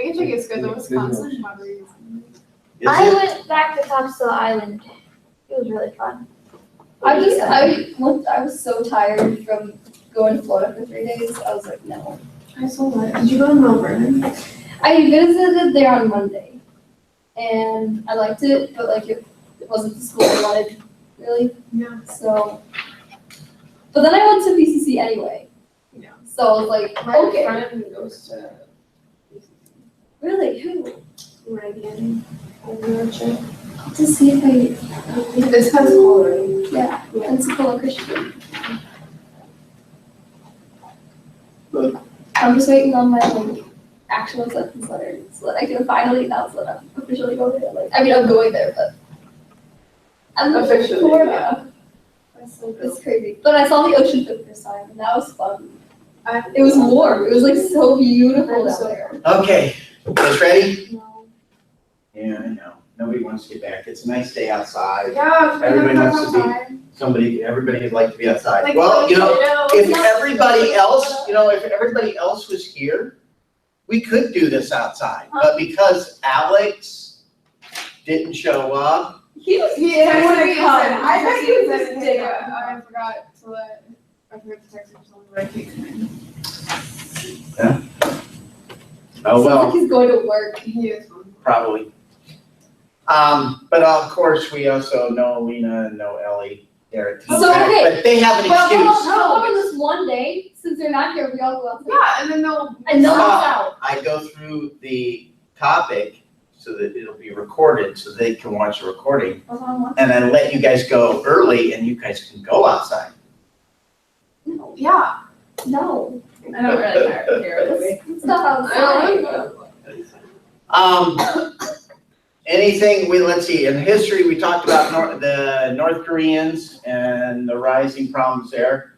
Big Chick is good. The Wisconsin pottery. I went back to Topsail Island. It was really fun. I was so tired from going to Florida for 3 days. I was like, no. I saw that. Did you go to Mount Vernon? I visited there on Monday, and I liked it, but like it wasn't the school I wanted, really. Yeah. So, but then I went to BCC anyway. Yeah. So I was like, My okay. friend goes to Really? Who? Reagan. Chick. I'll have to see if I. This has already. Yeah, Pensacola Christian. I'm just waiting on my like actual acceptance letter so that I can finally announce that I'm officially going there. Like, I mean, I'm going there, but I'm Officially, Florida. That's so good. It's crazy. But I saw the ocean for the first time, and that was fun. I- It was warm. It was like so beautiful I'm down so- there. Okay, guys ready? No. Yeah, I know. Nobody wants to get back. It's a nice day outside. Yeah, we Everybody have wants to be- outside. Everybody would like to be outside. Like, Well, you know, if it's not- everybody else, if everybody else was here, we could do this outside. But because Alex didn't show up, He was. Yeah, I wanna come. I thought he was just just dig I forgot to text him something where I can't come in. oh well. Like he's going to work. He is fun. Probably. But of course, we also know Lena and know Ellie. They're So, okay. But they have an Well, excuse. How about this one day, since they're not here, we all go outside? Yeah, and then they'll. And they'll Stop. miss out. I go through the topic so that it'll be recorded, so they can watch the recording. And then let you guys go early and you guys can go outside. No. Yeah. No. I don't really care. It's not outside. Anything, let's see, in history, we talked about the North Koreans and the rising problems there.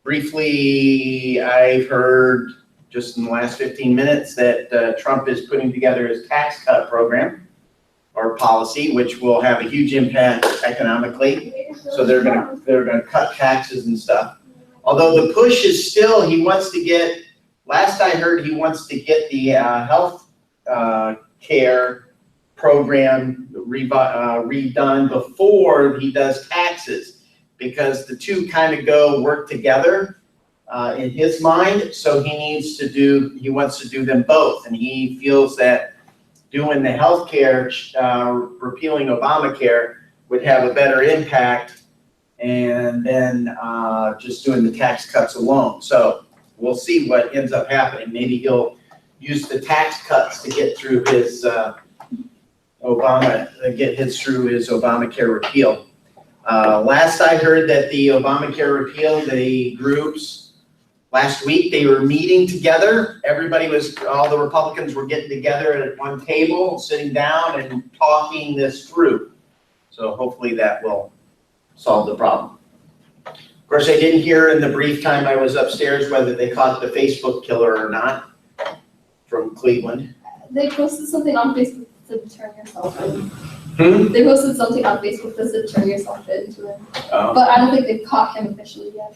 Briefly, I've heard just in the last 15 minutes that Trump is putting together his tax cut program or policy, which will have a huge impact economically. So they're gonna cut taxes and stuff. Although the push is still, he wants to get, last I heard, he wants to get the health care program redone before he does taxes, because the two kind of work together in his mind. So he wants to do them both, and he feels that doing the health care, repealing Obamacare would have a better impact, and then just doing the tax cuts alone. So we'll see what ends up happening. Maybe he'll use the tax cuts to get through his Obamacare repeal. Last I heard that the Obamacare repeal, the groups, last week they were meeting together. All the Republicans were getting together at one table, sitting down and talking this through. So hopefully that will solve the problem. Of course, I didn't hear in the brief time I was upstairs whether they caught the Facebook killer or not from Cleveland. They posted something on Facebook that said turn yourself in. They posted something on Facebook that said turn yourself into him. Oh. But I don't think they've caught him officially yet.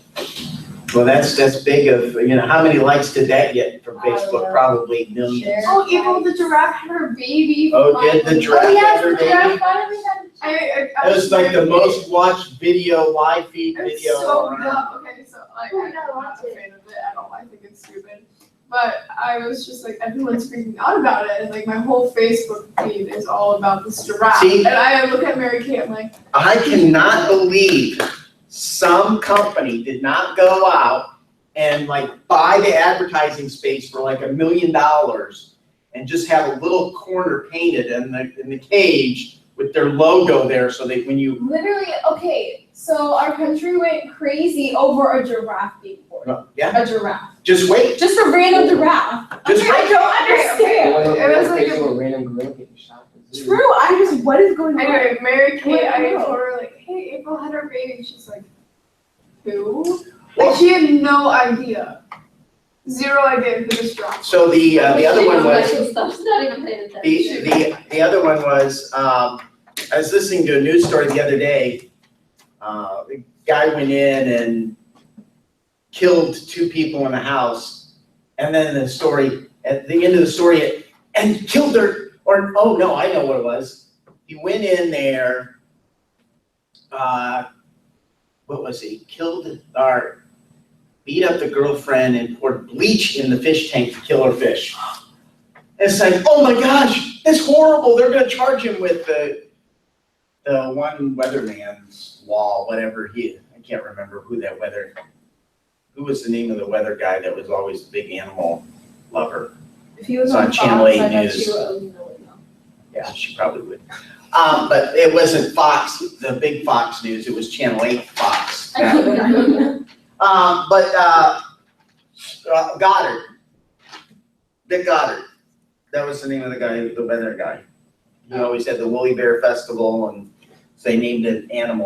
Well, that's big of, how many likes did that get from I don't Facebook? know. Probably millions. Share. Oh, April the giraffe had her baby. Oh, did the giraffe Oh, yes, have her the baby? giraffe finally had a child. It was like the most watched video, live feed It's video. so around. dumb. Okay, so like Oh, I'm yeah, not watch a it. fan of it at all. I think it's stupid. But I was just like, everyone's freaking out about it, and like my whole Facebook feed is all about this giraffe. See? And I look at Mary Kay, I'm like, I cannot believe some company did not go out and buy the advertising space for $1 million and just have a little corner painted in the cage with their logo there, so that when you, Literally, okay, so our country went crazy over a giraffe being born. yeah, A giraffe. just wait, Just a random giraffe. just I wait. don't understand. It was like a random girl getting shot. True, I just, what is going on? anyway, Mary Kay, I Wow. told her like, hey, April had her baby. She's like, who? Well- Like she had no idea. Zero idea who this giraffe was. So the other one was, She's not even paying attention. the other one was, I was listening to a news story the other day. The guy went in and killed 2 people in a house, and then the story, at the end of the story and killed her, or, oh no, I know what it was. He went in there, what was he? Killed or beat up the girlfriend and poured bleach in the fish tank to kill her fish. It's like, oh my gosh, that's horrible. They're gonna charge him with the one weatherman's law, whatever I can't remember who was the name of the weather guy that was always the big animal lover. If he was It's on on Channel Fox, 8 I bet News. you would know. Yeah, she probably would. But it wasn't Fox, the big Fox News, it was Channel 8 Fox. Goddard, Dick Goddard, that was the name of the guy, the weather guy. He always had the Woolly Bear Festival, and so they named it animal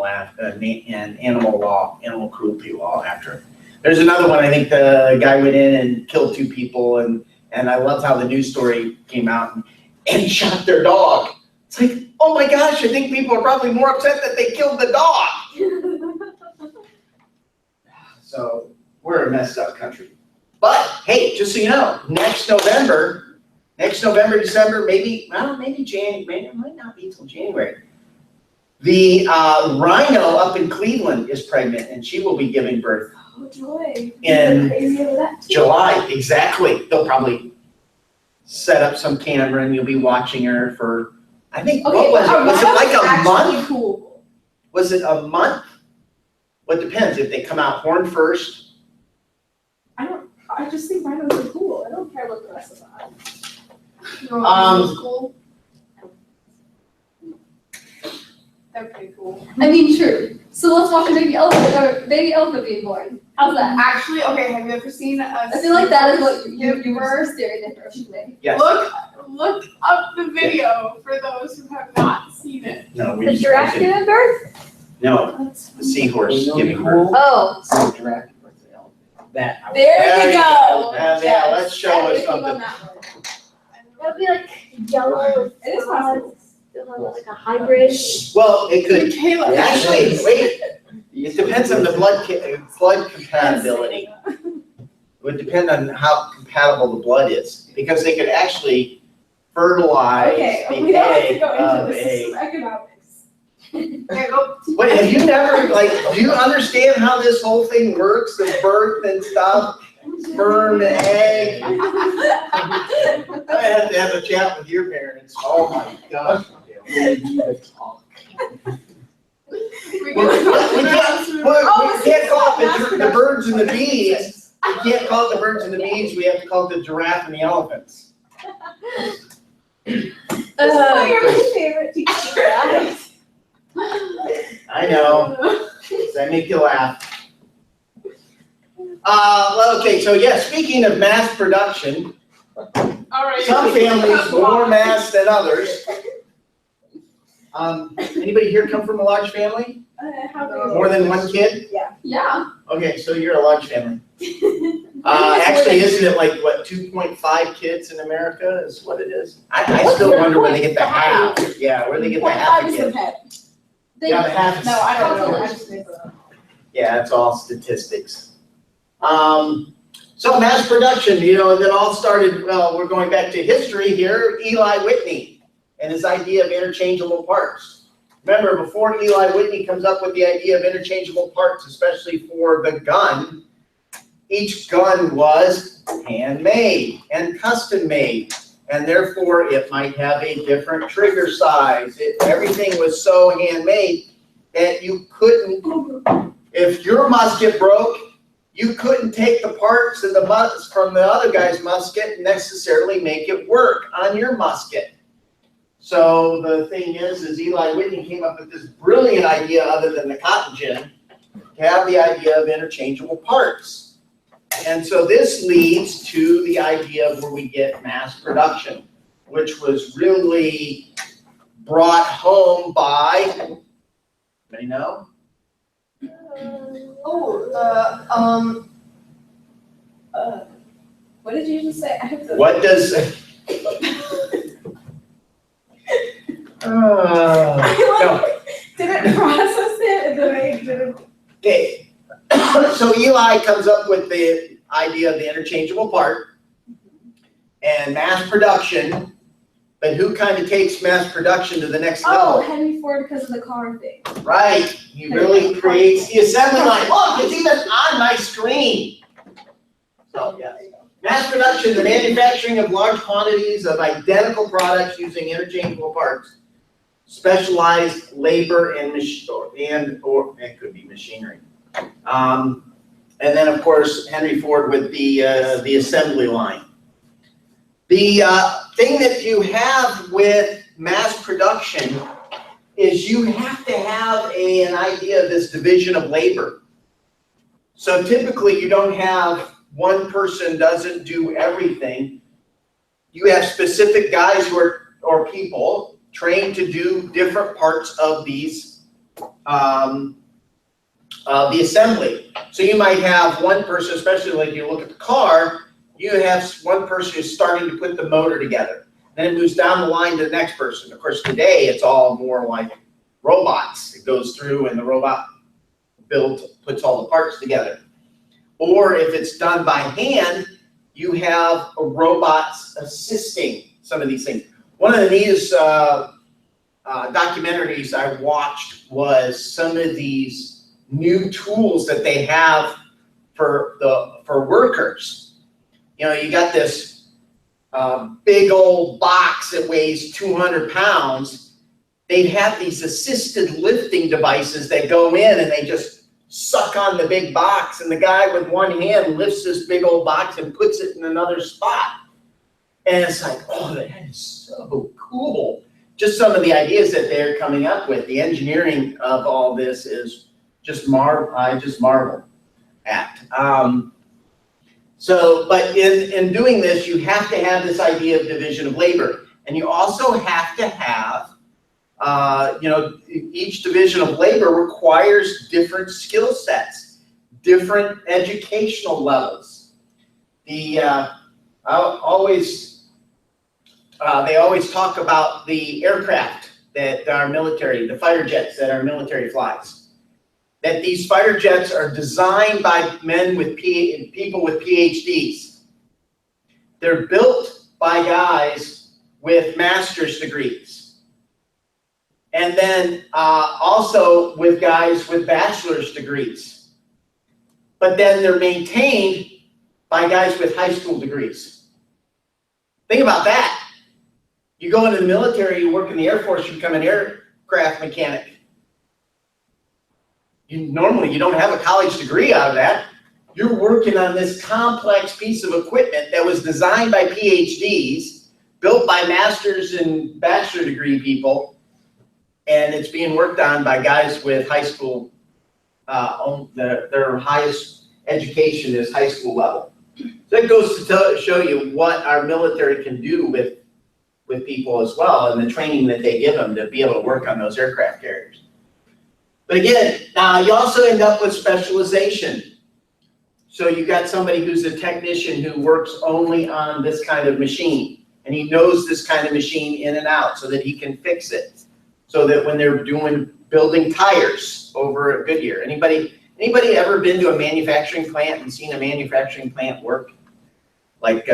cruelty law after him. There's another one, I think the guy went in and killed 2 people, and I loved how the news story came out, and he shot their dog. It's like, oh my gosh, I think people are probably more upset that they killed the dog. So we're a messed up country. But hey, just so you know, next November, December, maybe January, it might not be till January. The rhino up in Cleveland is pregnant, and she will be giving birth Oh, joy. in Crazy over that too. July. Exactly. They'll probably set up some camera, and you'll be watching her for, I think, what was it? Was it like a month? Cool. Was it a month? Well, it depends. If they come out horn first, I just think rhinos are cool. I don't care what the rest of them are. You know Um, what cool? They're pretty cool. I mean, true. So let's watch a baby elephant being born. How's that? Actually, okay, have you ever seen I feel like that is what you were staring at ferociously. yes. Look up the video for those who have not seen it. No, The giraffe giving birth? No, the seahorse giving birth. Oh. That. There you go. Yeah, let's show us something. That would be like yellow with It is possible. spots, like a hybrid. Well, it could, Kayla. actually, wait, it depends on the blood compatibility. It would depend on how compatible the blood is, because they could actually fertilize Okay, the we don't have to egg go into of this. This is a. economics. Okay, go. Wait, have you never, do you understand how this whole thing works, the birth and stuff? Sperm and egg? I have to have a chat with your parents. Oh my gosh. We We can't call it the birds and the bees. We can't call it the birds and the bees, we have to call it the giraffe and the elephants. This is why you're my favorite teacher. I know, does that make you laugh? Well, okay, so yeah, speaking of mass production, All right. some families more mass than others. Anybody here come from a large family? More than one kid? Yeah. Okay, so you're a large family. Actually, isn't it like, what, 2.5 kids in America is what it is? I still wonder where they get the half. Yeah, where they get the half a kid. Yeah, the half is. No, I don't know. I just made that up. Yeah, it's all statistics. So mass production, that all started, well, we're going back to history here, Eli Whitney and his idea of interchangeable parts. Remember, before Eli Whitney comes up with the idea of interchangeable parts, especially for the gun, each gun was handmade and custom made, and therefore it might have a different trigger size. Everything was so handmade that you couldn't, if your musket broke, you couldn't take the parts of from the other guy's musket and necessarily make it work on your musket. So the thing is Eli Whitney came up with this brilliant idea, other than the cotton gin, to have the idea of interchangeable parts. And so this leads to the idea of where we get mass production, which was really brought home by, anybody know? What did you just say? I have to. What does? No. Didn't process it and then I didn't. Okay, so Eli comes up with the idea of the interchangeable part, and mass production, but who kind of takes mass production to the next Oh, level? Henry Ford because of the car thing. Right, he really creates the assembly line. Look, it's even on my screen. So, yeah. Mass production, the manufacturing of large quantities of identical products using interchangeable parts, specialized labor and or it could be machinery. And then, of course, Henry Ford with the assembly line. The thing that you have with mass production is you have to have an idea of this division of labor. So typically you don't have one person doesn't do everything. You have specific guys who are, or people trained to do different parts of these, the assembly. So you might have one person, especially like you look at the car, you have one person who's starting to put the motor together. Then it moves down the line to the next person. Of course, today it's all more like robots. It goes through and the robot puts all the parts together. Or if it's done by hand, you have robots assisting some of these things. One of the neatest documentaries I watched was some of these new tools that they have for workers. You know, you got this big old box that weighs 200 pounds. They'd have these assisted lifting devices that go in and they just suck on the big box, and the guy with one hand lifts this big old box and puts it in another spot. And it's like, oh, that is so cool. Just some of the ideas that they're coming up with. The engineering of all this is just I just marvel at. But in doing this, you have to have this idea of division of labor. And you also have to have, each division of labor requires different skill sets, different educational levels. They always talk about the aircraft that our military, the fighter jets that our military flies. That these fighter jets are designed by men with people with PhDs. They're built by guys with master's degrees. And then also with guys with bachelor's degrees. But then they're maintained by guys with high school degrees. Think about that. You go into the military, you work in the Air Force, you become an aircraft mechanic. Normally, you don't have a college degree out of that. You're working on this complex piece of equipment that was designed by PhDs, built by master's and bachelor degree people, and it's being worked on by guys with high school, their highest education is high school level. So that goes to show you what our military can do with people as well, and the training that they give them to be able to work on those aircraft carriers. But again, you also end up with specialization. So you got somebody who's a technician who works only on this kind of machine, and he knows this kind of machine in and out so that he can fix it. So that when they're building tires over at Goodyear, anybody ever been to a manufacturing plant and seen a manufacturing plant work? Like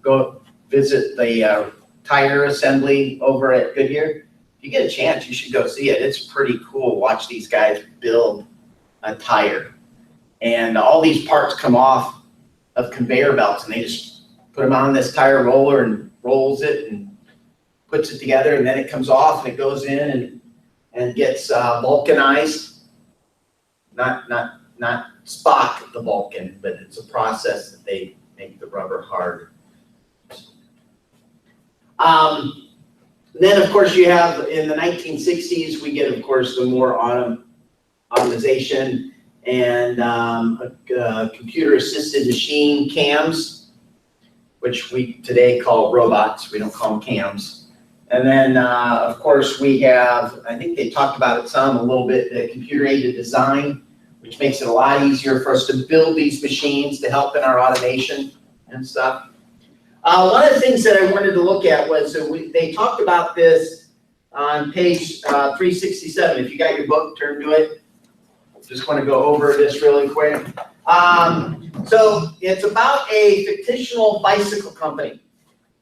go visit the tire assembly over at Goodyear? If you get a chance, you should go see it. It's pretty cool. Watch these guys build a tire. And all these parts come off of conveyor belts, and they just put them on this tire roller and rolls it and puts it together, and then it comes off and it goes in and gets vulcanized. Not Spock the Vulcan, but it's a process that they make the rubber hard. Then, of course, you have, in the 1960s, we get, of course, the more automation and computer-assisted machine cams, which we today call robots. We don't call them cams. And then, of course, we have, I think they talked about it some, a little bit, the computer-aided design, which makes it a lot easier for us to build these machines to help in our automation and stuff. One of the things that I wanted to look at was, they talked about this on page 367. If you got your book, turn to it. Just want to go over this really quick. So it's about a fictional bicycle company.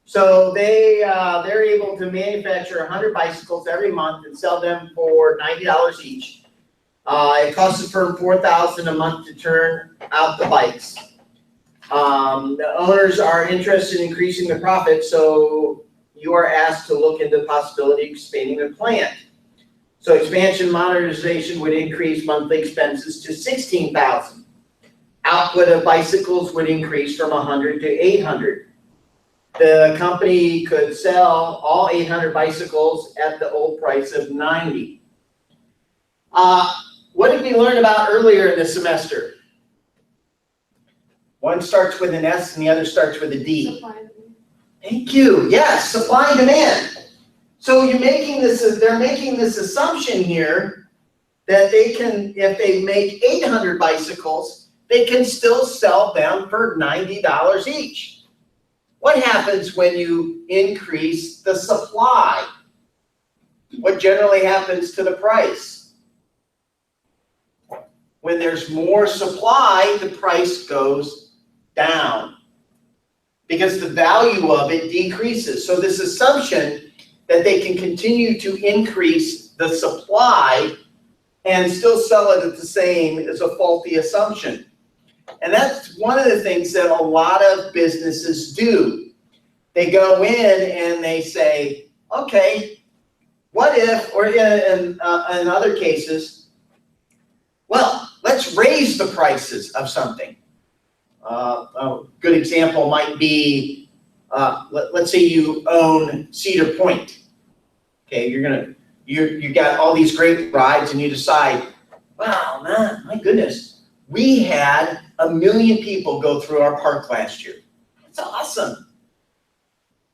So they're able to manufacture 100 bicycles every month and sell them for $90 each. It costs the firm $4,000 a month to turn out the bikes. The owners are interested in increasing the profit, so you are asked to look into the possibility of expanding the plant. So expansion modernization would increase monthly expenses to $16,000. Output of bicycles would increase from 100 to 800. The company could sell all 800 bicycles at the old price of $90. What did we learn about earlier in the semester? One starts with an S and the other starts with a D. Supply and demand. Thank you. Yes, supply and demand. So they're making this assumption here that they can, if they make 800 bicycles, they can still sell them for $90 each. What happens when you increase the supply? What generally happens to the price? When there's more supply, the price goes down because the value of it decreases. So this assumption that they can continue to increase the supply and still sell it at the same is a faulty assumption. And that's one of the things that a lot of businesses do. They go in and they say, okay, what if, or in other cases, well, let's raise the prices of something. A good example might be, let's say you own Cedar Point. Okay, you got all these great rides and you decide, wow, man, my goodness, we had 1 million people go through our park last year. That's awesome.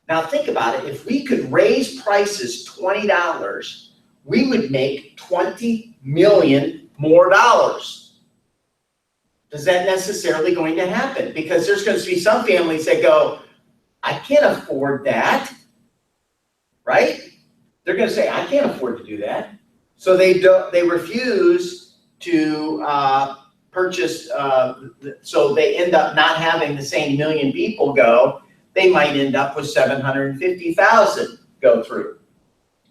Now think about it. If we could raise prices $20, we would make $20 million more dollars. Is that necessarily going to happen? Because there's going to be some families that go, I can't afford that, right? They're going to say, I can't afford to do that. So they refuse to purchase, so they end up not having the same 1 million people go. They might end up with 750,000 go through.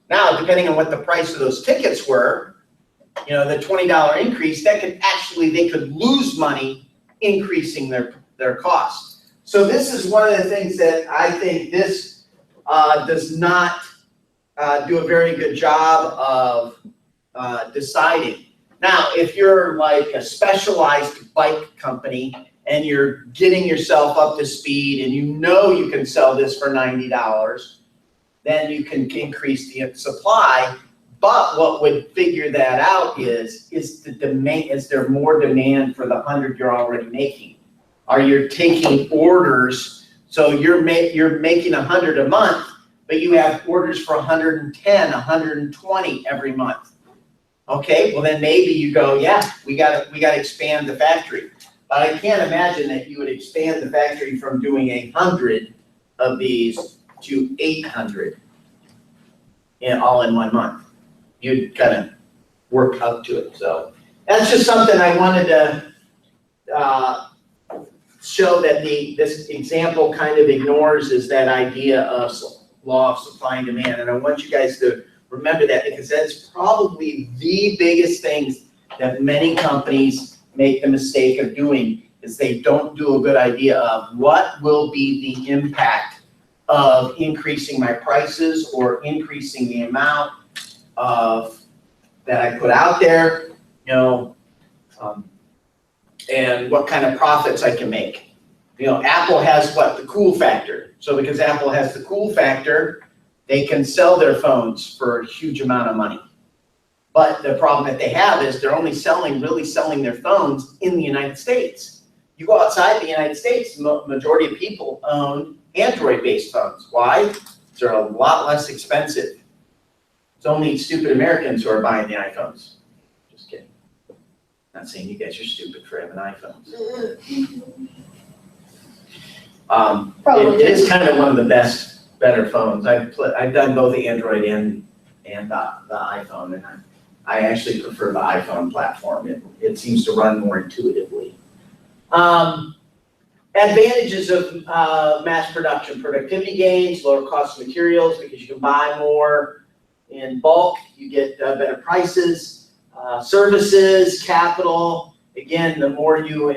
Now, depending on what the price of those tickets were, you know, the $20 increase, that could actually, they could lose money increasing their costs. So this is one of the things that I think this does not do a very good job of deciding. Now, if you're like a specialized bike company and you're getting yourself up to speed and you know you can sell this for $90, then you can increase the supply. But what would figure that out is the demand, is there more demand for the 100 you're already making? Are you taking orders? So you're making 100 a month, but you have orders for 110, 120 every month. Okay, well then maybe you go, yeah, we gotta expand the factory. But I can't imagine that you would expand the factory from doing 100 of these to 800 all in 1 month. You'd kind of work up to it. So that's just something I wanted to show that this example kind of ignores, is that idea of law of supply and demand. And I want you guys to remember that, because that's probably the biggest things that many companies make the mistake of doing, is they don't do a good idea of what will be the impact of increasing my prices or increasing the amount of that I put out there, you know, and what kind of profits I can make. You know, Apple has what? The cool factor. So because Apple has the cool factor, they can sell their phones for a huge amount of money. But the problem that they have is they're only really selling their phones in the United States. You go outside the United States, the majority of people own Android-based phones. Why? They're a lot less expensive. It's only stupid Americans who are buying the iPhones. Just kidding. Not saying you guys are stupid for having iPhones. It is kind of one of the better phones. I've done both the Android and the iPhone, and I actually prefer the iPhone platform. It seems to run more intuitively. Advantages of mass production: productivity gains, lower cost of materials because you can buy more in bulk, you get better prices, services, capital. Again, the more you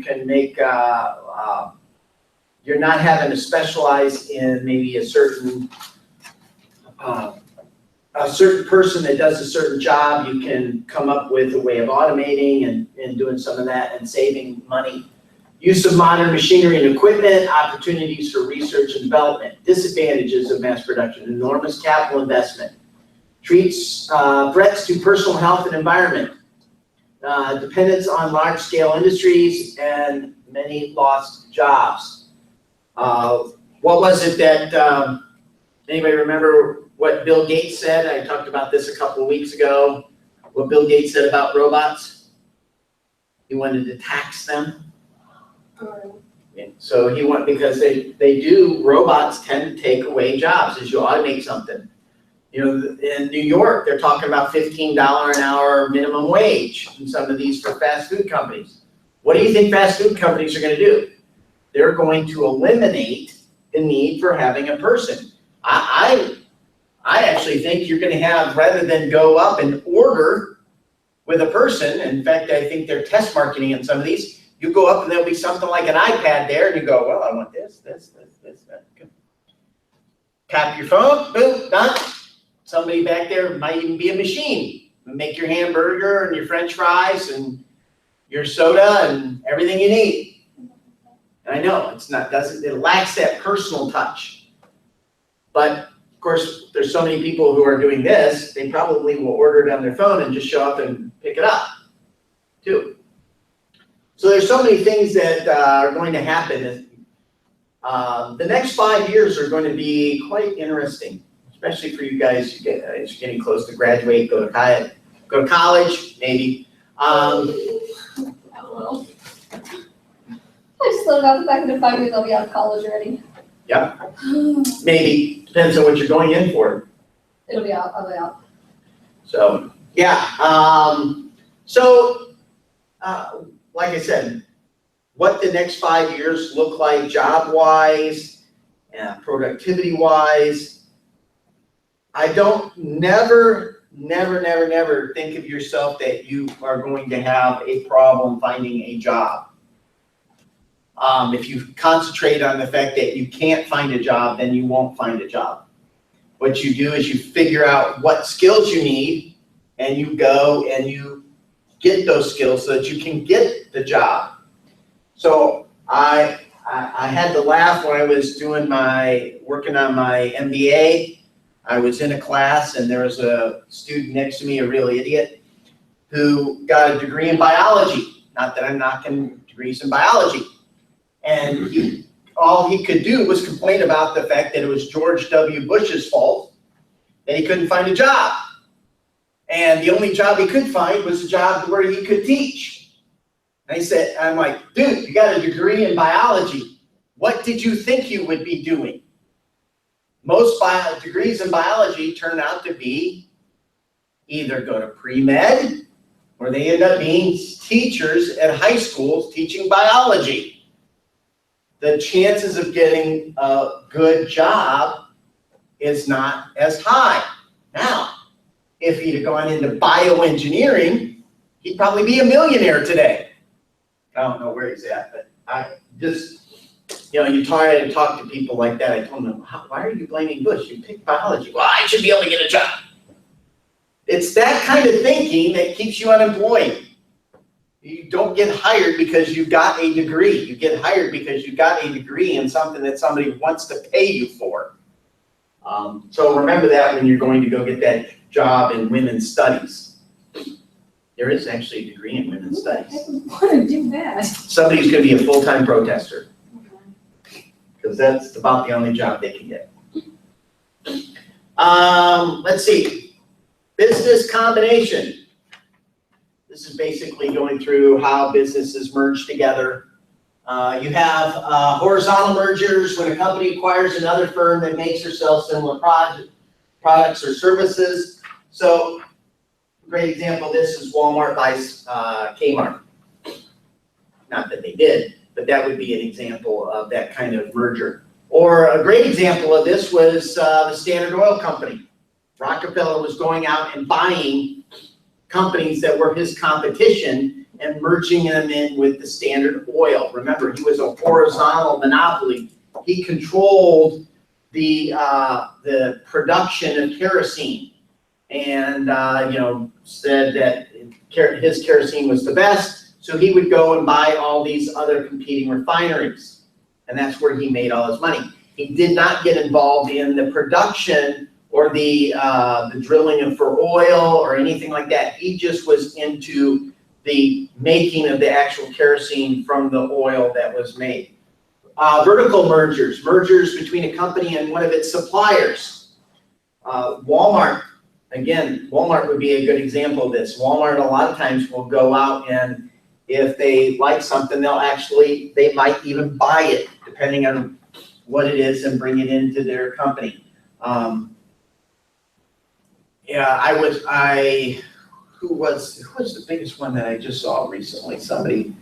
can make, you're not having to specialize in maybe a certain person that does a certain job. You can come up with a way of automating and doing some of that and saving money. Use of modern machinery and equipment, opportunities for research and development. Disadvantages of mass production: enormous capital investment. Threats to personal health and environment. Dependence on large-scale industries and many lost jobs. What was it that, anybody remember what Bill Gates said? I talked about this a couple of weeks ago. What Bill Gates said about robots? He wanted to tax them. So he went, because robots tend to take away jobs as you automate something. In New York, they're talking about $15 an hour minimum wage in some of these for fast food companies. What do you think fast food companies are going to do? They're going to eliminate the need for having a person. I actually think you're going to have, rather than go up and order with a person, in fact, I think they're test marketing in some of these, you go up and there'll be something like an iPad there and you go, well, I want this, that. Tap your phone, boom, done. Somebody back there might even be a machine. Make your hamburger and your French fries and your soda and everything you need. And I know it lacks that personal touch. But of course, there's so many people who are doing this, they probably will order it on their phone and just show up and pick it up too. So there's so many things that are going to happen. The next 5 years are going to be quite interesting, especially for you guys. You're getting close to graduate, go to college, maybe. I just thought about the fact that in 5 years I'll be out of college already. Yeah, maybe. Depends on what you're going in for. It'll be out, I'll be out. So, yeah. Like I said, what the next 5 years look like job-wise, productivity-wise. I don't never think of yourself that you are going to have a problem finding a job. If you concentrate on the fact that you can't find a job, then you won't find a job. What you do is you figure out what skills you need, and you go and you get those skills so that you can get the job. So I had to laugh when I was working on my MBA. I was in a class and there was a student next to me, a real idiot, who got a degree in biology. Not that I'm knocking degrees in biology. And all he could do was complain about the fact that it was George W. Bush's fault that he couldn't find a job. And the only job he could find was a job where he could teach. And I'm like, dude, you got a degree in biology. What did you think you would be doing? Most degrees in biology turn out to be either go to pre-med or they end up being teachers at high schools teaching biology. The chances of getting a good job is not as high. Now, if he'd have gone into bioengineering, he'd probably be a millionaire today. I don't know where he's at, but I just, you try to talk to people like that. I told them, why are you blaming Bush? You picked biology. Well, I should be able to get a job. It's that kind of thinking that keeps you unemployed. You don't get hired because you got a degree. You get hired because you got a degree in something that somebody wants to pay you for. So remember that when you're going to go get that job in women's studies. There is actually a degree in women's studies. I want to do that. Somebody's going to be a full-time protester because that's about the only job they can get. Let's see. Business combination. This is basically going through how businesses merge together. You have horizontal mergers when a company acquires another firm that makes or sells similar products or services. So, a great example of this is Walmart buys Kmart. Not that they did, But that would be an example of that kind of merger. Or a great example of this was the Standard Oil Company. Rockefeller was going out and buying companies that were his competition and merging them in with the Standard Oil. Remember, he was a horizontal monopoly. He controlled the production of kerosene, and said that his kerosene was the best. So he would go and buy all these other competing refineries, and that's where he made all his money. He did not get involved in the production or the drilling for oil or anything like that. He just was into the making of the actual kerosene from the oil that was made. Vertical mergers between a company and one of its suppliers. Walmart, again, Walmart would be a good example of this. Walmart a lot of times will go out, and if they like something, they might even buy it, depending on what it is, and bring it into their company. Who was the biggest one that I just saw recently? Somebody,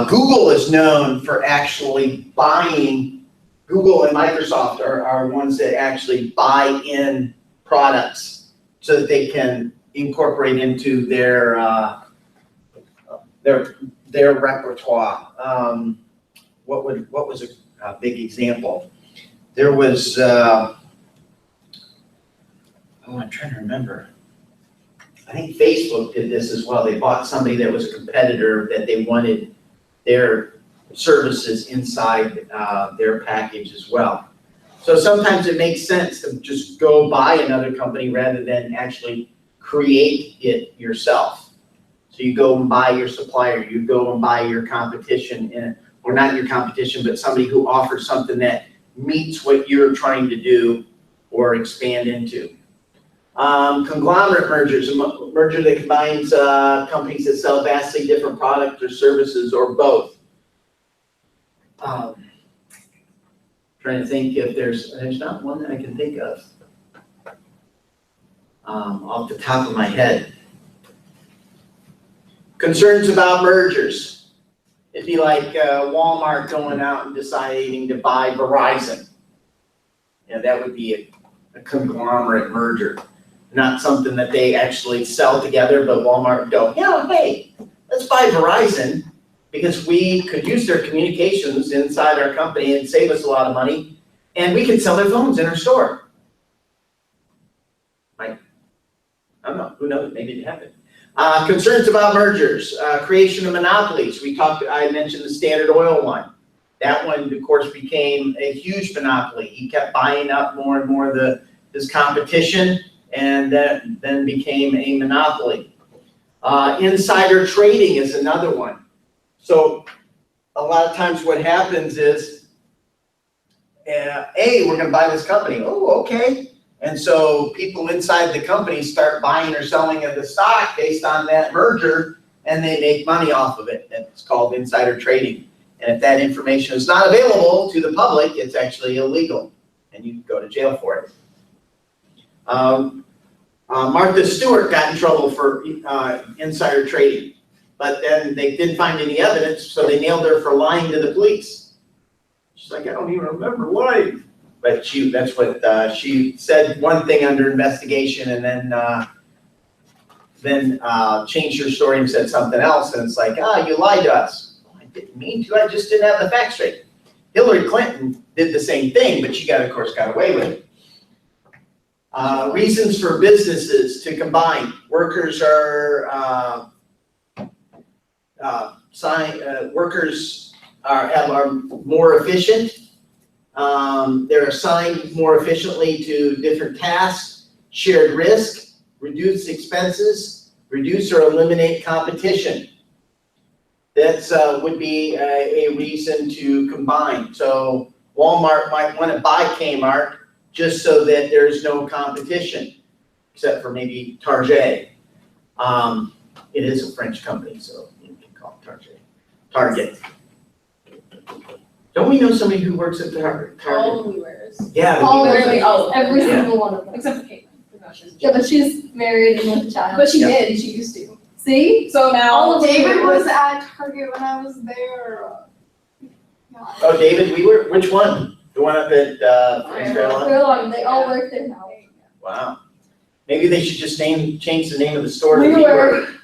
Google is known for actually buying, Google and Microsoft are ones that actually buy in products so that they can incorporate into their repertoire. What was a big example? There was, I'm trying to remember. I think Facebook did this as well. They bought somebody that was a competitor that they wanted their services inside their package as well. So sometimes it makes sense to just go buy another company rather than actually create it yourself. So you go and buy your supplier, you go and buy your competition, or not your competition, but somebody who offers something that meets what you're trying to do or expand into. Conglomerate mergers, a merger that combines companies that sell vastly different products or services, or both. Trying to think if there's not one that I can think of off the top of my head. Concerns about mergers. It'd be like Walmart going out and deciding to buy Verizon. That would be a conglomerate merger. Not something that they actually sell together, but Walmart would go, hey, let's buy Verizon because we could use their communications inside our company and save us a lot of money, and we could sell their phones in our store. Right? I don't know, who knows, maybe it happened. Concerns about mergers, creation of monopolies. I mentioned the Standard Oil one. That one, of course, became a huge monopoly. He kept buying up more and more of his competition, and that then became a monopoly. Insider trading is another one. So a lot of times what happens is, we're going to buy this company. Oh, okay. And so people inside the company start buying or selling of the stock based on that merger, and they make money off of it. It's called insider trading. And if that information is not available to the public, it's actually illegal, and you go to jail for it. Martha Stewart got in trouble for insider trading, but then they didn't find any evidence, so they nailed her for lying to the police. She's like, I don't even remember lying. But she said one thing under investigation, and then changed her story and said something else, and it's like, you lied to us. Well, I didn't mean to, I just didn't have the facts straight. Hillary Clinton did the same thing, but she of course got away with it. Reasons for businesses to combine. Workers are more efficient. They're assigned more efficiently to different tasks. Shared risk, reduce expenses, reduce or eliminate competition. That would be a reason to combine. So Walmart might want to buy Kmart just so that there's no competition, except for maybe Target. It is a French company, so you can call it Target. Target. Don't we know somebody who works at Target? All the wears. Yeah. Literally every Yeah. single one of them. Except for Caitlin. Yeah, but she's married and with a child. But she Yeah. did, she used to. See? So now All of David them. was at Target when I was there. Oh, David Weaver, which one? The one up at, Fairlawn? They're long, they all work there now. Wow. Maybe they should just change the name of the store to Weaver.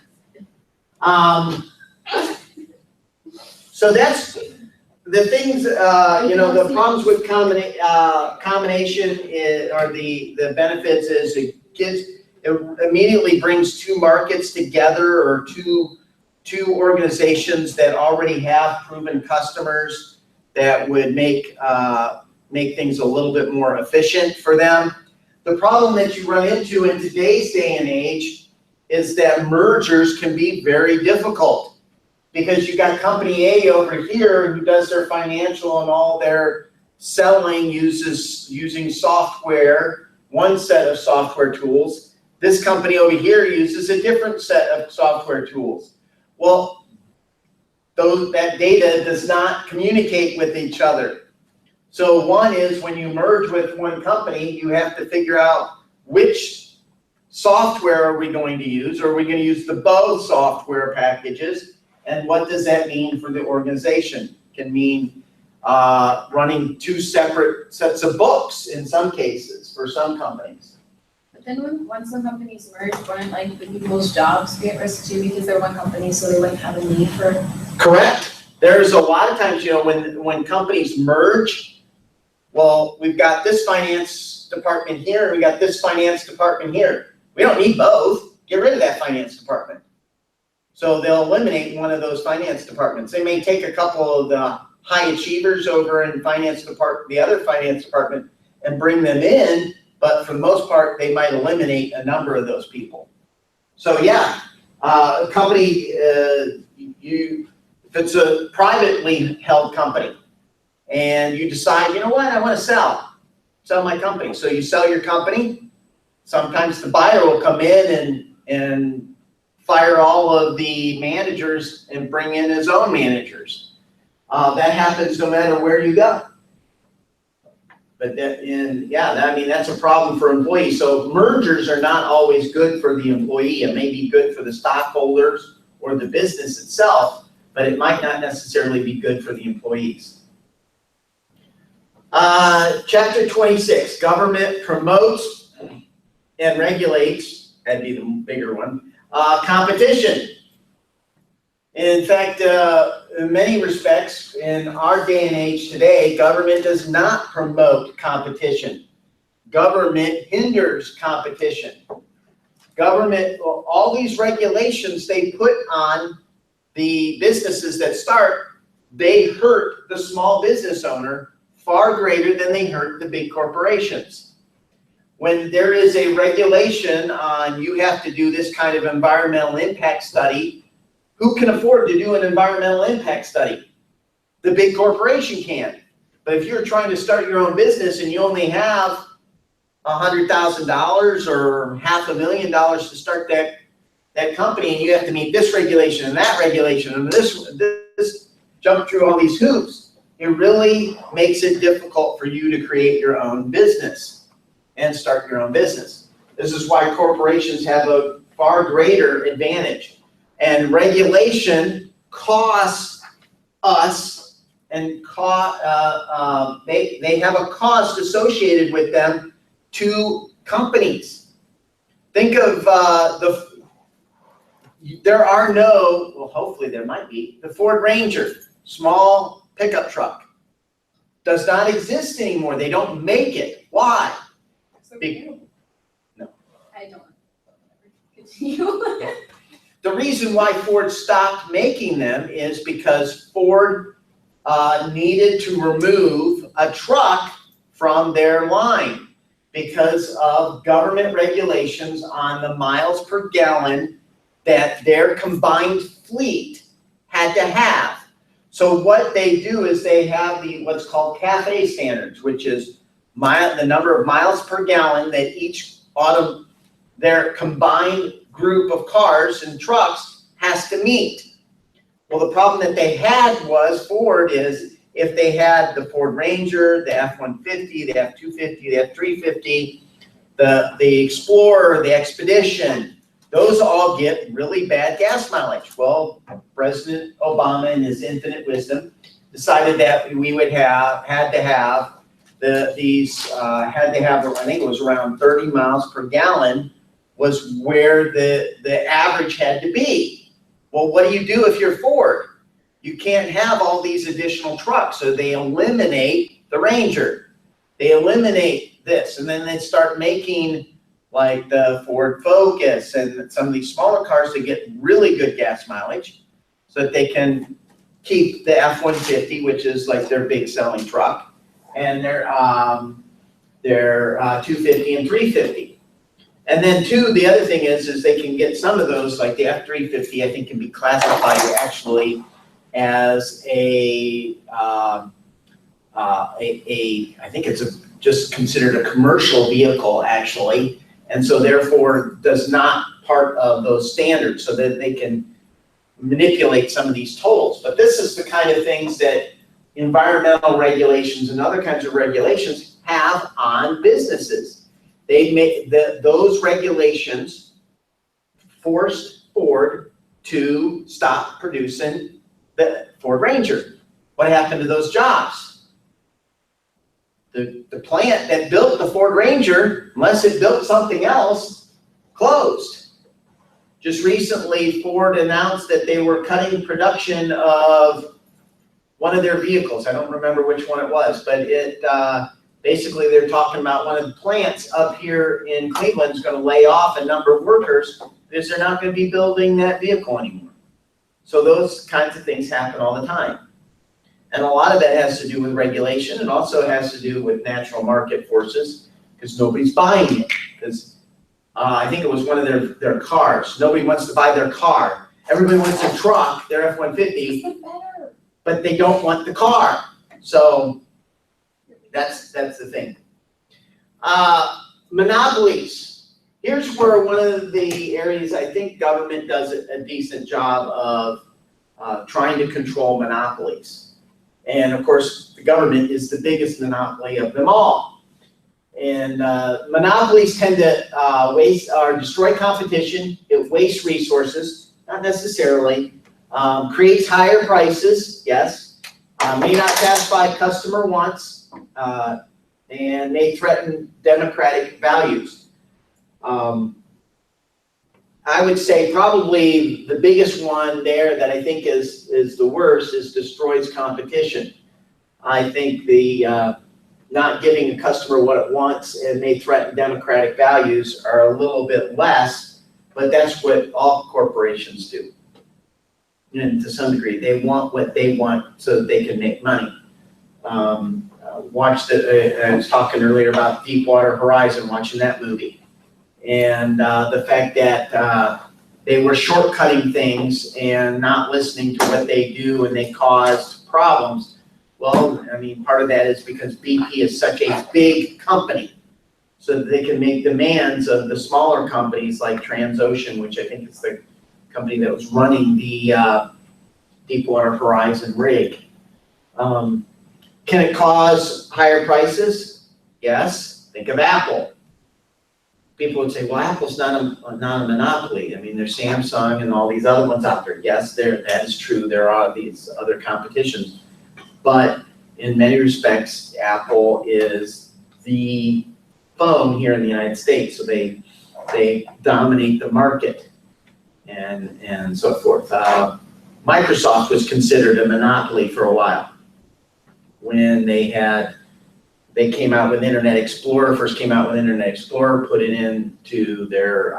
Weaver. So that's the things, the problems with combination or the benefits is it immediately brings two markets together or two organizations that already have proven customers that would make things a little bit more efficient for them. The problem that you run into in today's day and age is that mergers can be very difficult because you got company A over here who does their financial and all their selling using software, one set of software tools. This company over here uses a different set of software tools. Well, that data does not communicate with each other. So one is when you merge with one company, you have to figure out which software are we going to use? Are we going to use the both software packages? And what does that mean for the organization? It can mean running two separate sets of books in some cases for some companies. But then once some companies merge, wouldn't like the people's jobs get risked too because they're one company, so they wouldn't have a need for? Correct. There's a lot of times, when companies merge, well, we've got this finance department here, and we got this finance department here. We don't need both. Get rid of that finance department. So they'll eliminate one of those finance departments. They may take a couple of the high achievers over in the other finance department and bring them in, but for the most part, they might eliminate a number of those people. So yeah, a company, if it's a privately held company and you decide, you know what, I want to sell my company. So you sell your company. Sometimes the buyer will come in and fire all of the managers and bring in his own managers. That happens no matter where you go. But that's a problem for employees. So mergers are not always good for the employee. It may be good for the stockholders or the business itself, but it might not necessarily be good for the employees. Chapter 26, government promotes and regulates, that'd be the bigger one, competition. In fact, in many respects, in our day and age today, government does not promote competition. Government hinders competition. Government, all these regulations they put on the businesses that start, they hurt the small business owner far greater than they hurt the big corporations. When there is a regulation on you have to do this kind of environmental impact study, who can afford to do an environmental impact study? The big corporation can. But if you're trying to start your own business and you only have $100,000 or $500,000 to start that company, and you have to meet this regulation and that regulation and this jump through all these hoops, it really makes it difficult for you to create your own business and start your own business. This is why corporations have a far greater advantage. And regulation costs us, and they have a cost associated with them to companies. Think of there are no, well, hopefully there might be, the Ford Ranger, small pickup truck, does not exist anymore. They don't make it. Why? No. I don't. Continue. The reason why Ford stopped making them is because Ford needed to remove a truck from their line because of government regulations on the miles per gallon that their combined fleet had to have. So what they do is they have what's called CAFE standards, which is the number of miles per gallon that their combined group of cars and trucks has to meet. Well, the problem that they had was Ford is if they had the Ford Ranger, the F-150, the F-250, the F-350, the Explorer, the Expedition, those all get really bad gas mileage. Well, President Obama, in his infinite wisdom, decided that we would had to have I think it was around 30 miles per gallon was where the average had to be. Well, what do you do if you're Ford? You can't have all these additional trucks, so they eliminate the Ranger. They eliminate this, and then they start making like the Ford Focus and some of these smaller cars that get really good gas mileage so that they can keep the F-150, which is like their big selling truck, and their 250 and 350. And then the other thing is they can get some of those, like the F-350, I think can be classified actually as I think it's just considered a commercial vehicle actually, and so therefore does not part of those standards so that they can manipulate some of these tolls. But this is the kind of things that environmental regulations and other kinds of regulations have on businesses. They make those regulations forced Ford to stop producing the Ford Ranger. What happened to those jobs? The plant that built the Ford Ranger, unless it built something else, closed. Just recently, Ford announced that they were cutting production of one of their vehicles. I don't remember which one it was, but basically they're talking about one of the plants up here in Cleveland is going to lay off a number of workers because they're not going to be building that vehicle anymore. So those kinds of things happen all the time. And a lot of that has to do with regulation. It also has to do with natural market forces because nobody's buying it. Because I think it was one of their cars. Nobody wants to buy their car. Everybody wants their truck, their F-150, but they don't want the car. So that's the thing. Monopolies. Here's where one of the areas I think government does a decent job of trying to control monopolies. And of course, the government is the biggest monopoly of them all. And monopolies tend to waste or destroy competition. It wastes resources, not necessarily. Creates higher prices, yes. May not satisfy customer wants, and may threaten democratic values. I would say probably the biggest one there that I think is the worst is destroys competition. I think the not giving a customer what it wants and may threaten democratic values are a little bit less, but that's what all corporations do. And to some degree, they want what they want so that they can make money. I was talking earlier about Deepwater Horizon, watching that movie. And the fact that they were shortcutting things and not listening to what they do, and they caused problems. Well, I mean, part of that is because BP is such a big company, so that they can make demands of the smaller companies like Transocean, which I think is the company that was running the Deepwater Horizon rig. Can it cause higher prices? Yes. Think of Apple. People would say, well, Apple's not a monopoly. I mean, there's Samsung and all these other ones out there. Yes, that is true. There are these other competitions. But in many respects, Apple is the phone here in the United States. So they dominate the market and so forth. Microsoft was considered a monopoly for a while when they came out with Internet Explorer, first came out with Internet Explorer, put it into their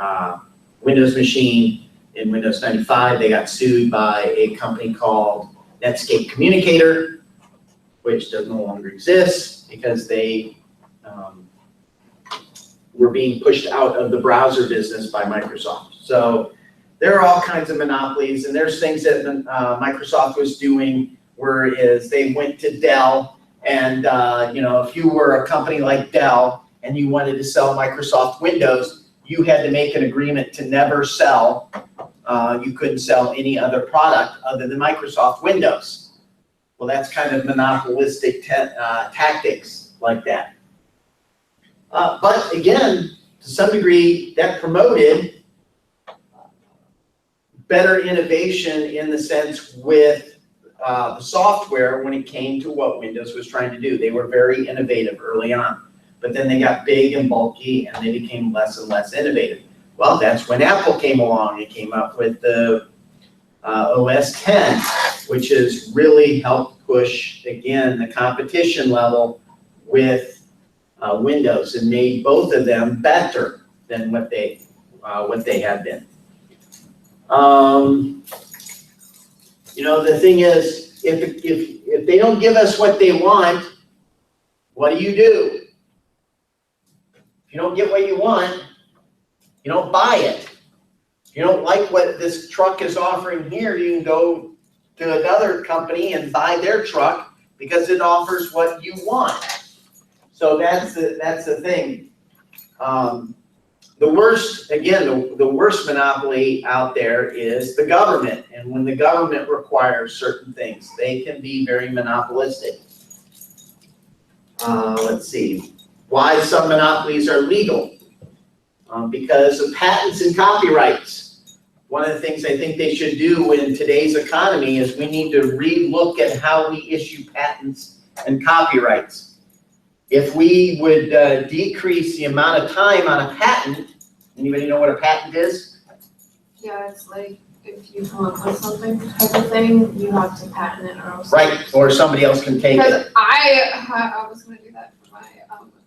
Windows machine. In Windows 95, they got sued by a company called Netscape Communicator, which does no longer exist because they were being pushed out of the browser business by Microsoft. So there are all kinds of monopolies, and there's things that Microsoft was doing, whereas they went to Dell. And if you were a company like Dell and you wanted to sell Microsoft Windows, you had to make an agreement to never sell. You couldn't sell any other product other than Microsoft Windows. Well, that's kind of monopolistic tactics like that. But again, to some degree, that promoted better innovation in the sense with the software when it came to what Windows was trying to do. They were very innovative early on, but then they got big and bulky and they became less and less innovative. Well, that's when Apple came along and came up with the OS 10, which has really helped push, again, the competition level with Windows and made both of them better than what they had been. You know, the thing is, if they don't give us what they want, what do? If you don't get what you want, you don't buy it. If you don't like what this truck is offering here, you can go to another company and buy their truck because it offers what you want. So that's the thing. The worst, again, the worst monopoly out there is the government. And when the government requires certain things, they can be very monopolistic. Let's see. Why some monopolies are legal. Because of patents and copyrights. One of the things I think they should do in today's economy is we need to re-look at how we issue patents and copyrights. If we would decrease the amount of time on a patent, anybody know what a patent is? Yeah, it's like if you come up with something type of thing, you have to patent it or else. Right, or somebody else can take it. Because I was gonna do that for my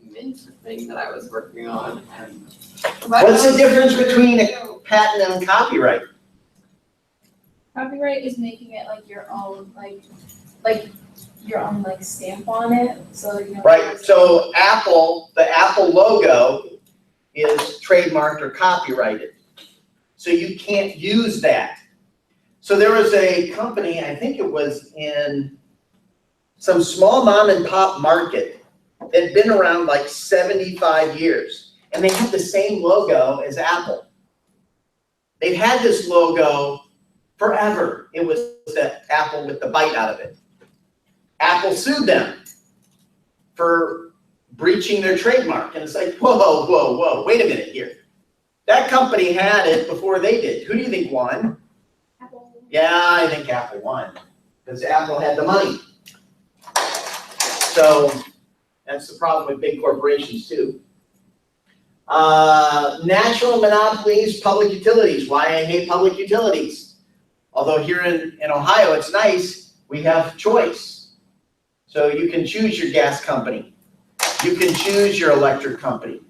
Mint thing that I was working on. And What's the difference between a patent and copyright? Copyright is making it like your own, like your own like stamp on it, so you know. Right, so the Apple logo is trademarked or copyrighted. So you can't use that. So there was a company, I think it was in some small mom and pop market that had been around like 75 years. And they had the same logo as Apple. They've had this logo forever. It was the apple with the bite out of it. Apple sued them for breaching their trademark. And it's like, whoa, wait a minute here. That company had it before they did. Who do you think won? Apple. Yeah, I think Apple won, because Apple had the money. So that's the problem with big corporations too. Natural monopolies, public utilities. Why I hate public utilities. Although here in Ohio, it's nice, we have choice. So you can choose your gas company. You can choose your electric company.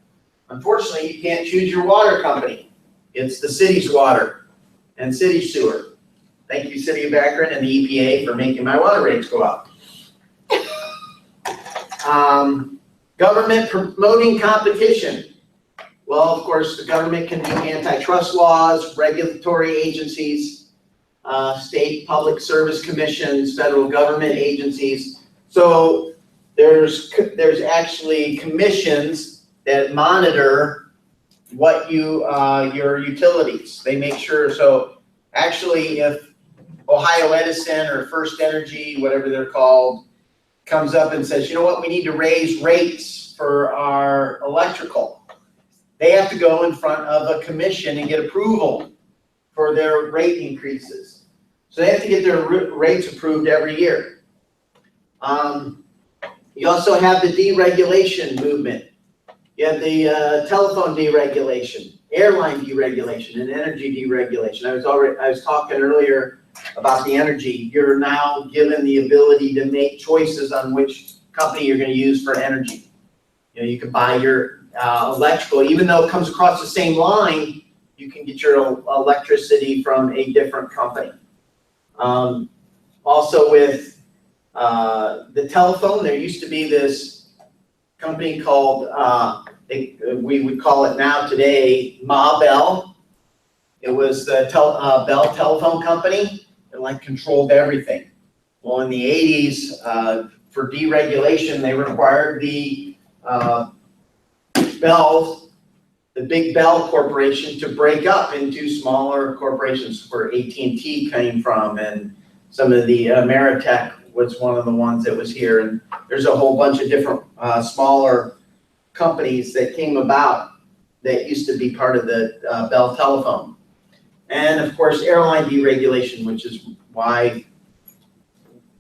Unfortunately, you can't choose your water company. It's the city's water and city sewer. Thank you, City of Akron and the EPA for making my water rates go up. Government promoting competition. Well, of course, the government can do antitrust laws, regulatory agencies, state public service commissions, federal government agencies. So there's actually commissions that monitor what your utilities. They make sure. So actually, if Ohio Edison or First Energy, whatever they're called, comes up and says, you know what, we need to raise rates for our electrical, they have to go in front of a commission and get approval for their rate increases. So they have to get their rates approved every year. You also have the deregulation movement. You have the telephone deregulation, airline deregulation, and energy deregulation. I was talking earlier about the energy. You're now given the ability to make choices on which company you're going to use for energy. You know, you can buy your electrical, even though it comes across the same line, you can get your electricity from a different company. Also with the telephone, there used to be this company called, we would call it now today, Ma Bell. It was the Bell Telephone Company. It like controlled everything. Well, in the 80s, for deregulation, they required the the big Bell Corporation to break up into smaller corporations, where AT&T came from, and some of the Ameritech was one of the ones that was here. And there's a whole bunch of different smaller companies that came about that used to be part of the Bell Telephone. And of course, airline deregulation, which is why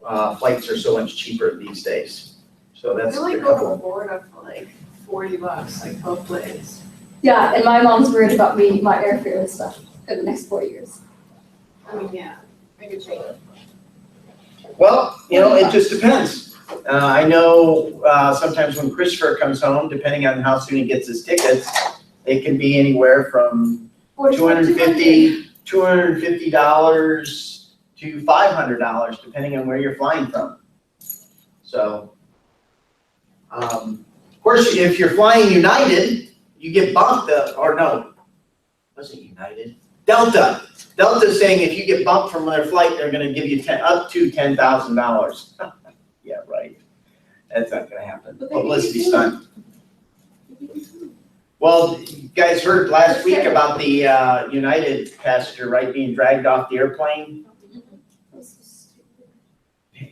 flights are so much cheaper these days. So that's We a like go to couple. Florida for like $40, like both ways. Yeah, and my mom's worried about my airfare and stuff for the next 4 years. I mean, yeah, I could take it. Well, it just depends. I know, sometimes when Christopher comes home, depending on how soon he gets his tickets, it can be anywhere from $250 to $500, depending on where you're flying from. So, of course, if you're flying United, you get bumped up, or no, was it United? Delta. Delta's saying if you get bumped from their flight, they're gonna give you up to $10,000. Yeah, right. That's not gonna happen. But they Publicity need to. stunt. Well, you guys heard last week about the United passenger, right, being dragged off the airplane?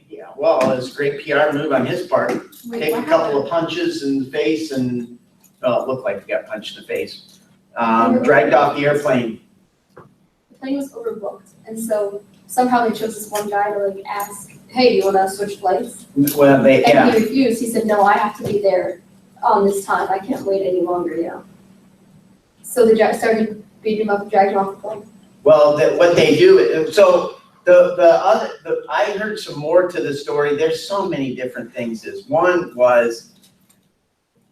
Yeah, well, it's a great PR move on his part. Take a couple of punches in the face and, it looked like he got punched in the face. Dragged off the airplane. The plane was overbooked, and so somehow they chose this one guy to like ask, hey, do you wanna switch flights? Well, And he refused, he said, no, I have to be there on this time, I can't wait any longer, So they started beating him up, dragged him off the plane. Well, what they do, so I heard some more to the story. There's so many different things. One was,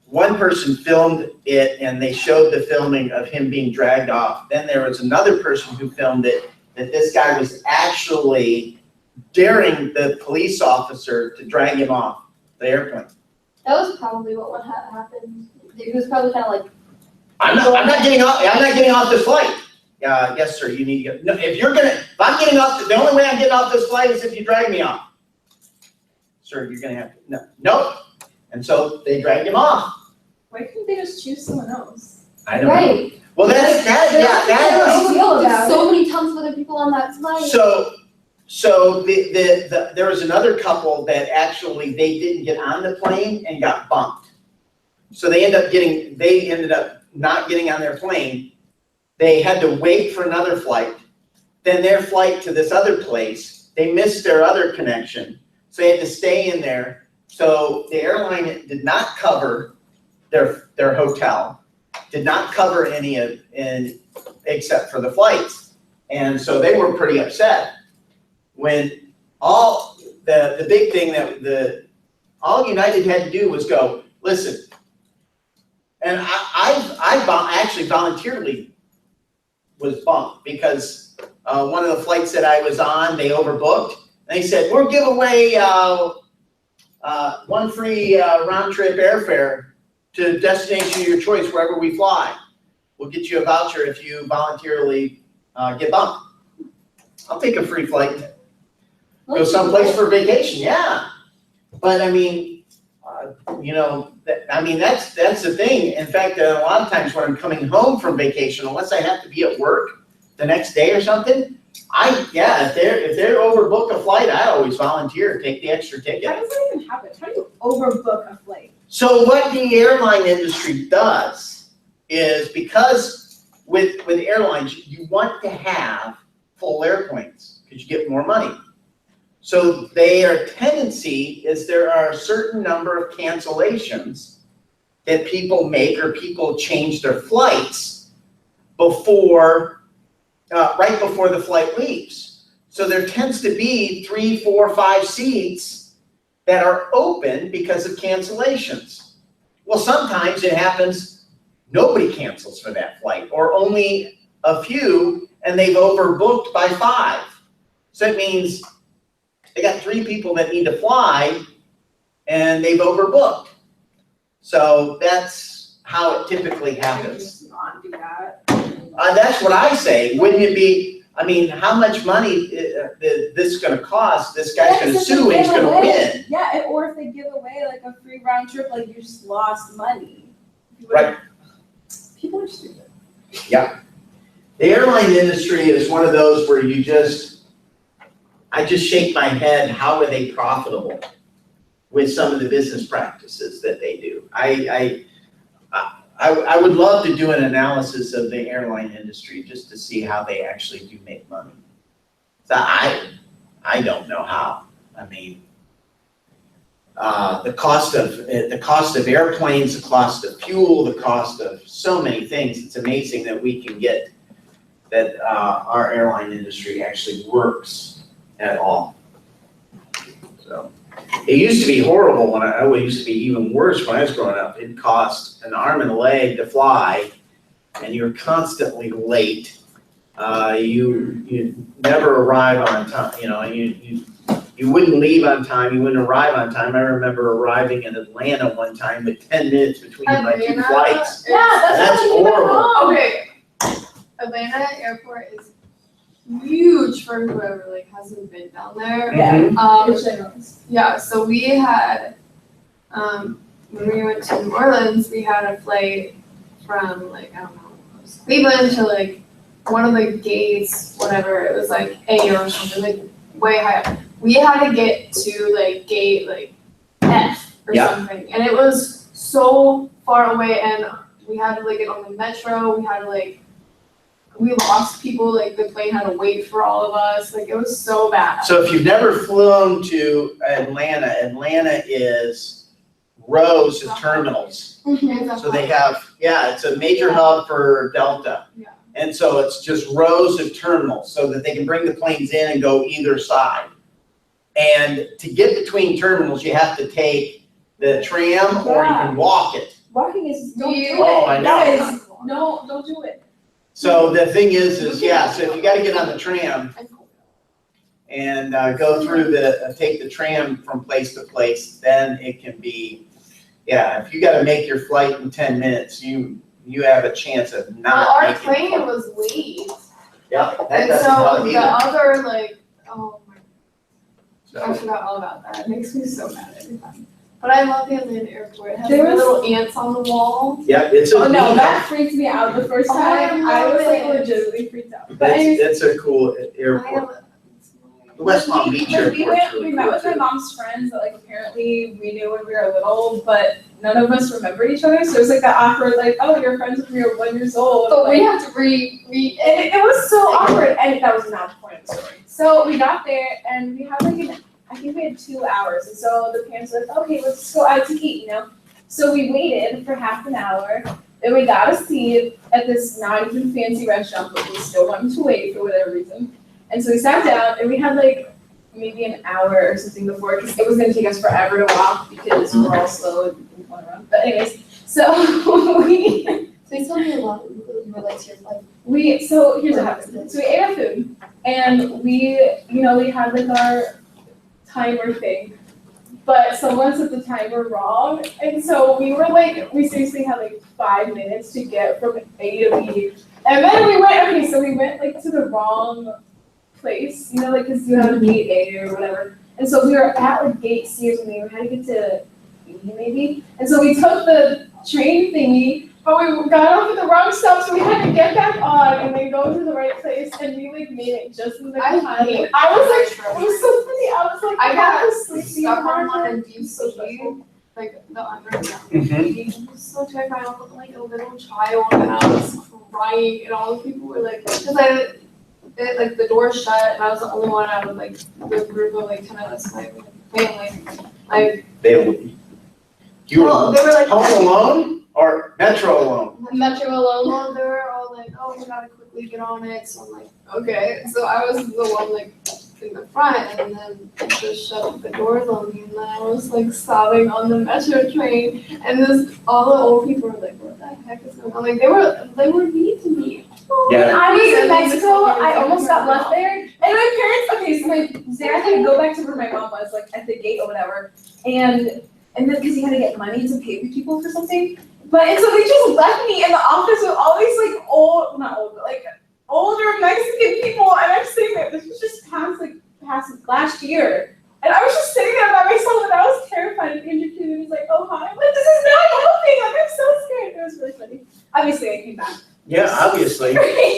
one person filmed it and they showed the filming of him being dragged off. Then there was another person who filmed it, that this guy was actually daring the police officer to drag him off the airplane. That was probably what happened. He was probably kind of like, I'm not getting off this flight. Yes, sir, you need to get, no, if I'm getting off, the only way I'm getting off this flight is if you drag me off. Sir, you're gonna have to, nope. And so they dragged him off. Why couldn't they just choose someone else? I don't know. right. Well, that There's so many tons of other people on that flight. so there was another couple that actually, they didn't get on the plane and got bumped. So they ended up not getting on their plane. They had to wait for another flight. Then their flight to this other place, they missed their other connection. So they had to stay in there. So the airline did not cover their hotel, did not cover except for the flights. And so they were pretty upset when the big thing that all United had to do was go, listen, and I actually voluntarily was bumped because one of the flights that I was on, they overbooked. And they said, we'll give away one free round trip airfare to a destination of your choice wherever we fly. We'll get you a voucher if you voluntarily get bumped. I'll take a free flight. Go someplace for vacation, yeah. But I mean, that's the thing. In fact, a lot of times when I'm coming home from vacation, unless I have to be at work the next day or something, if they're overbooked a flight, I always volunteer, take the extra How ticket. does that even happen? How do you overbook a flight? So what the airline industry does is, because with airlines, you want to have full airplanes because you get more money. So their tendency is there are a certain number of cancellations that people make, or people change their flights right before the flight leaves. So there tends to be 3, 4, 5 seats that are open because of cancellations. Well, sometimes it happens, nobody cancels for that flight, or only a few, and they've overbooked by 5. So it means they got 3 people that need to fly, and they've overbooked. So that's how it typically happens. Just not do that. That's what I say. Wouldn't it be, how much money is this gonna cost? This guy's gonna sue and he's gonna win. Yeah, or if they give away like a free round trip, like you just lost money. Right. People are stupid. The airline industry is one of those where I just shake my head, how are they profitable with some of the business practices that they do? I would love to do an analysis of the airline industry just to see how they actually do make money. So I don't know how. I mean, the cost of airplanes, the cost of fuel, the cost of so many things. It's amazing that we can get that our airline industry actually works at all. So it used to be horrible it used to be even worse when I was growing up. It cost an arm and a leg to fly, and you're constantly late. You never arrive on time. You wouldn't leave on time, you wouldn't arrive on time. I remember arriving in Atlanta one time with 10 minutes between my two Atlanta flights. is- That's horrible. Okay, Atlanta airport is huge for whoever like hasn't been down there. Yeah. It's generous. Yeah, so we had, when we went to New Orleans, we had a flight from like, I don't know, it was Cleveland to like one of the gates, whatever, it was like A or something, like way high up. We had to get to like gate like F or Yeah. something, and it was so far away, and we had to like get on the metro, we lost people, like the plane had to wait for all of us, like it was so bad. So if you've never flown to Atlanta, Atlanta is rows of terminals. So they have, it's a major hub for Delta. Yeah. And so it's just rows of terminals so that they can bring the planes in and go either side. And to get between terminals, you have to take the tram or you can walk it. Walking is, don't do You- it. Oh, I know. Guys, no, don't do it. So the thing is so if you gotta get on the tram and go through take the tram from place to place, then it can be, if you gotta make your flight in 10 minutes, you have a chance of Well, not our making it. plane was late, Yeah, that and doesn't so help the either. other like, oh my, I So, forgot all about that. It makes me so mad every time. But I love the Atlanta airport. It has There my was- little ants on the wall. yeah, it's a Oh no, neat- that freaked me out the first Oh, I time. I love was like it. legitimately freaked out. But anyways, it's a cool I airport. have- The West Palm Beach Because we airport's went, really we met cool with my too. mom's friends that like apparently we knew when we were little, but none of us remembered each other. So it was like that awkward, like, oh, you're friends when you're 1 year old. But we like, have to re and it was so awkward, and that was not the point of the story. So we got there, and we had like I think we had 2 hours, and so the parents were like, okay, let's just go out to eat, So we waited for half an hour, then we got a seat at this not even fancy restaurant, but we still wanted to wait for whatever reason. And so we sat down, and we had like maybe an hour or something before, because it was gonna take us forever to walk, because we're all slow and we want to run. But anyways, so Please tell me a lot of people who relate to your life. so here's what happened. So we ate our food, and we had like our timer thing, but someone set the timer wrong, and so we seriously had like 5 minutes to get from A to B, and then we went like to the wrong place, like because you have gate A or whatever, and so we were at like gate C or something. We had to get to B maybe, and so we took the train thingy. But we got off at the wrong stop, so we had to get back on and then go to the right place, and we like made it just in the I time. hate I was like, it was so funny. I was like, I got was sleepy stuck on one and and DCU, like the underground. Mhm. I was so terrified. I was like a little child, and I was crying, and all the people were like, because like the door shut, and I was the only one out of like the group of like 10 of us, my family. Like, You well, were they were like, home alone or Metro alone? Metro alone. Well, they were all like, oh, we gotta quickly get on it. So I'm like, okay. So I was the one like in the front, and then it just shut the doors on me, and then I was like sobbing on the Metro train, and all the old people were like, what the heck is going on? Like they were mean to me. when Yeah. I was in And then Mexico, the I almost got left there. And my parents, so Zach had to go back to where my mom was, like at the gate or whatever. And then because he had to get money to pay the people for something. And so they just left me in the office with all these like older Mexican people, and I'm sitting there. This was just past last year. And I was just sitting there by myself, and I was terrified. And Andrew came and was like, oh, hi. I'm like, this is not helping. Like, I'm so scared. It was really funny. Obviously, I came back. Yeah, obviously. Obviously,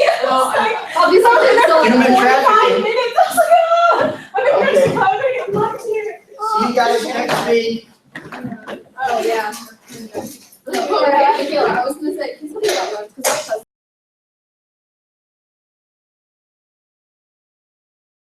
Human trafficking. minutes. I was like, ah! I'm in Okay. Mexico. I'm gonna get locked here. See you guys next week. Oh yeah.